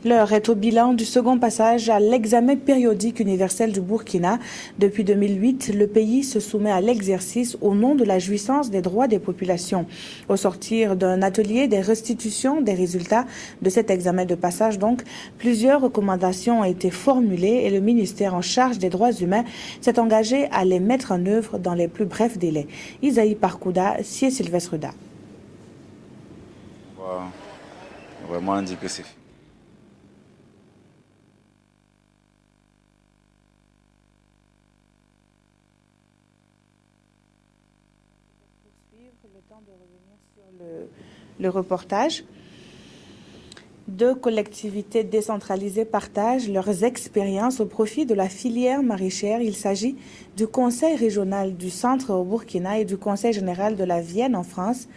L'heure est au bilan du second passage à l'examen périodique universel du Burkina. Depuis 2008, le pays se soumet à l'exercice au nom de la jouissance des droits des populations. Au sortir d'un atelier des restitutions des résultats de cet examen de passage, donc, plusieurs recommandations ont été formulées et le ministère en charge des droits humains s'est engagé à les mettre en œuvre dans les plus brefs délais. Isaïe Parkouda, Sié Sylvestre Da. Vraiment dire que c'est fini. Le temps de revenir sur le reportage. Deux collectivités décentralisées partagent leurs expériences au profit de la filière maraîchère. Il s'agit du Conseil régional du Centre au Burkina et du Conseil général de la Vienne en France.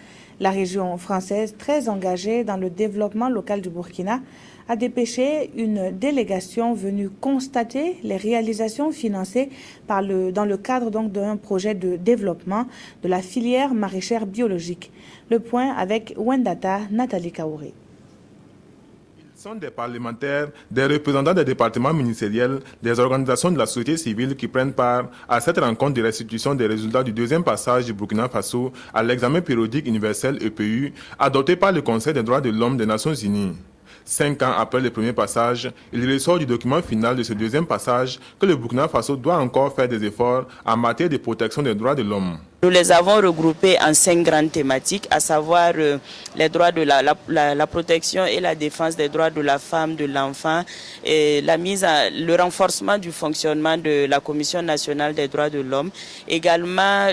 La région française, très engagée dans le développement local du Burkina, a dépêché une délégation venue constater les réalisations financées dans le cadre d'un projet de développement de la filière maraîchère biologique. Le point avec Wendata Nathalie Kaouré. Ce sont des parlementaires, des représentants des départements ministériels, des organisations de la société civile qui prennent part à cette rencontre de restitution des résultats du deuxième passage du Burkina Faso à l'examen périodique universel EPU adopté par le Conseil des droits de l'homme des Nations Unies. 5 ans après le premier passage, il ressort du document final de ce deuxième passage que le Burkina Faso doit encore faire des efforts en matière de protection des droits de l'homme. Nous les avons regroupés en 5 grandes thématiques, à savoir les droits de la protection et la défense des droits de la femme, de l'enfant, et le renforcement du fonctionnement de la Commission nationale des droits de l'homme, également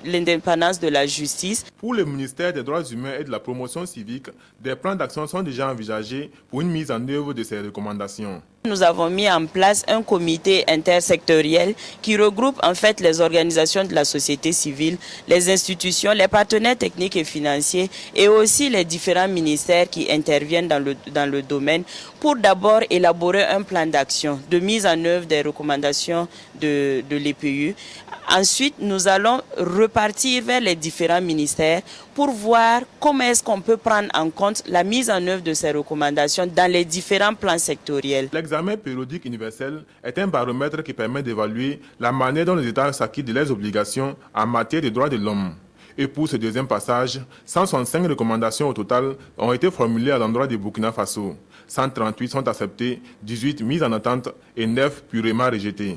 l'indépendance de la justice. Pour le ministère des droits humains et de la promotion civique, des plans d'action sont déjà envisagés pour une mise en œuvre de ces recommandations. Nous avons mis en place un comité intersectoriel qui regroupe en fait les organisations de la société civile, les institutions, les partenaires techniques et financiers et aussi les différents ministères qui interviennent dans le domaine pour d'abord élaborer un plan d'action de mise en œuvre des recommandations de l'EPU. Ensuite, nous allons repartir vers les différents ministères pour voir comment est-ce qu'on peut prendre en compte la mise en œuvre de ces recommandations dans les différents plans sectoriels. L'examen périodique universel est un baromètre qui permet d'évaluer la manière dont les États s'acquittent de leurs obligations en matière de droits de l'homme. Et pour ce deuxième passage, 165 recommandations au total ont été formulées à l'endroit du Burkina Faso. 138 sont acceptées, 18 mises en attente et 9 purement rejetées.